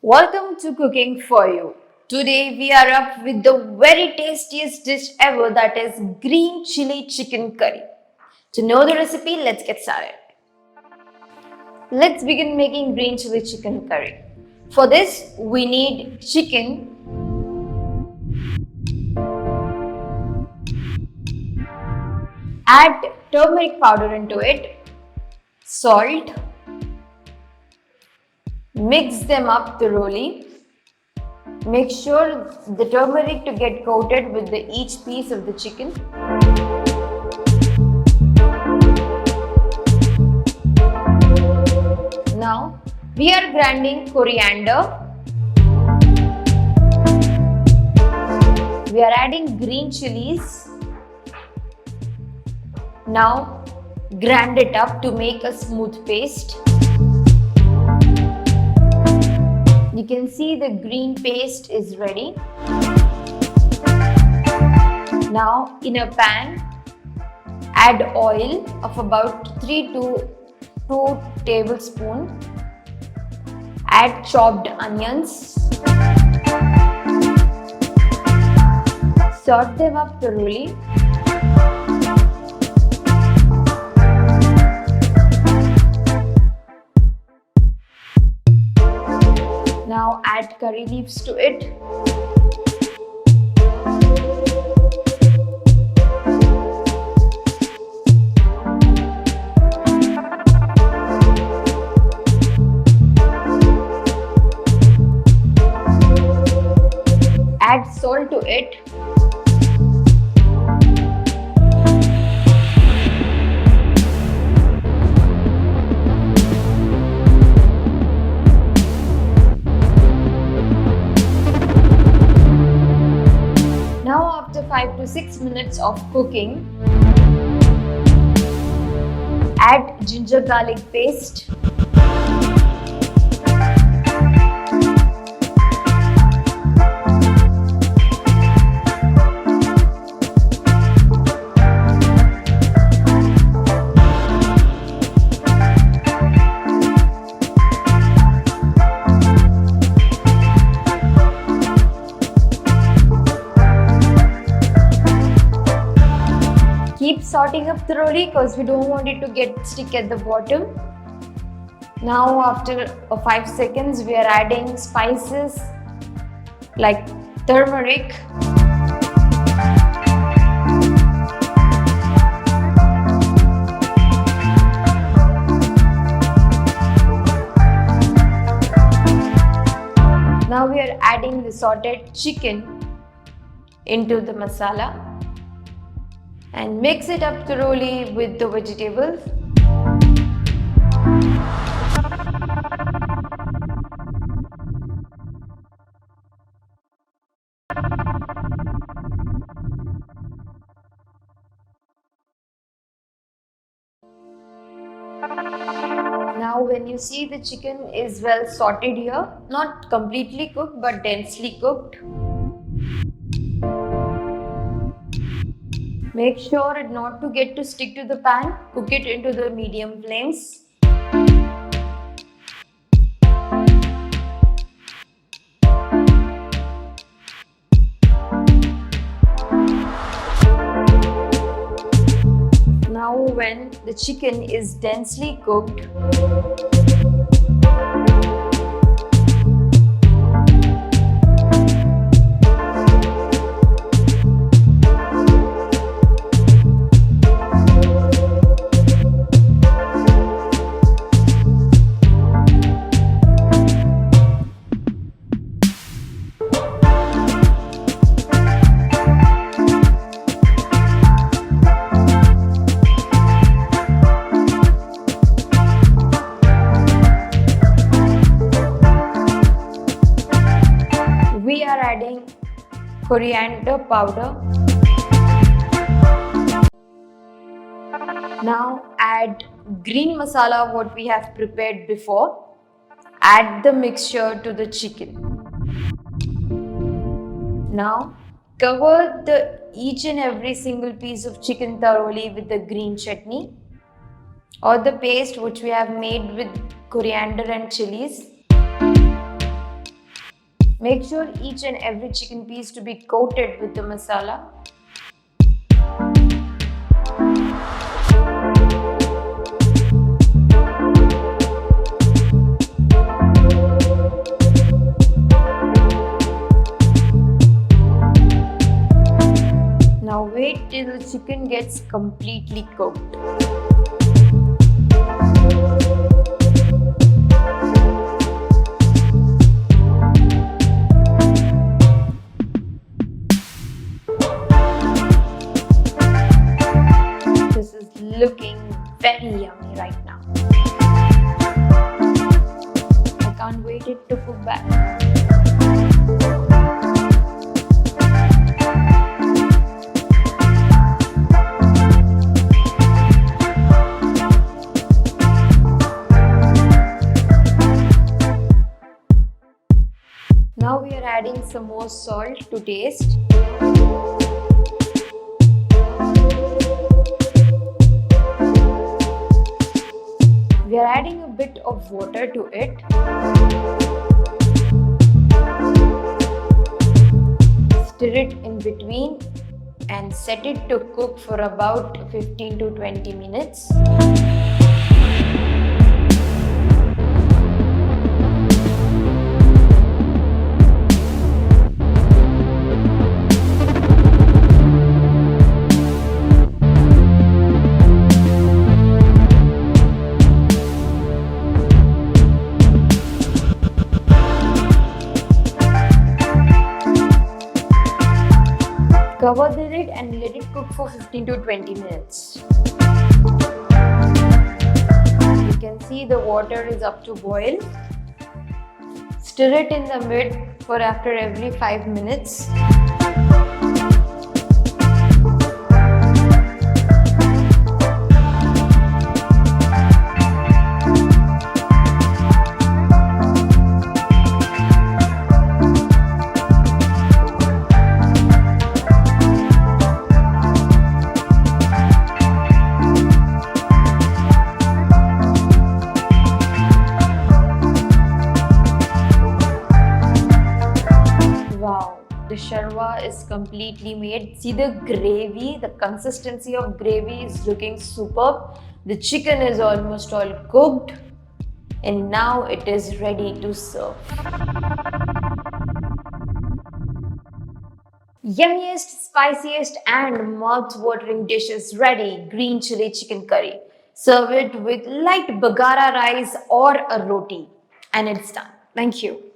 Welcome to Cooking for You. Today we are up with the very tastiest dish ever, that is green chili chicken curry. To know the recipe, let's get started. Let's begin making green chili chicken curry. For this, we need chicken, add turmeric powder into it, salt, mix them up thoroughly. Make sure the turmeric to get coated with each piece of the chicken. Now we are grinding coriander. We are adding green chilies. Now grind it up to make a smooth paste. You can see the green paste is ready. Now in a pan, add oil of about 3 to 2 tablespoons. Add chopped onions. Sort them up thoroughly. Now add curry leaves to it. Add salt to it. Now after 5 to 6 minutes of cooking, add ginger garlic paste. Keep sorting up thoroughly because we don't want it to get stick at the bottom. Now after 5 seconds, we are adding spices like turmeric, now we are adding the sauteed chicken into the masala and mix it up thoroughly with the vegetables. Now when you see the chicken is well sauteed here, not completely cooked but densely cooked. Make sure not to get to stick to the pan. Cook it into the medium flames. Now when the chicken is densely cooked, we are adding coriander powder. Now add green masala what we have prepared before. Add the mixture to the chicken. Now cover each and every single piece of chicken thoroughly with the green chutney or the paste which we have made with coriander and chilies. Make sure each and every chicken piece to be coated with the masala. Now wait till the chicken gets completely cooked. This is looking very yummy right now. I can't wait it to cook back. Now we are adding some more salt to taste. We are adding a bit of water to it. Stir it in between and set it to cook for about 15 to 20 minutes. Cover the lid and let it cook for 15 to 20 minutes. You can see the water is up to boil. Stir it in the mid for after every 5 minutes. Wow, the sharwa is completely made. See the gravy, the consistency of gravy is looking superb. The chicken is almost all cooked and now it is ready to serve. Yummiest, spiciest and mouth-watering dish is ready, green chili chicken curry. Serve it with light bagara rice or a roti and it's done. Thank you.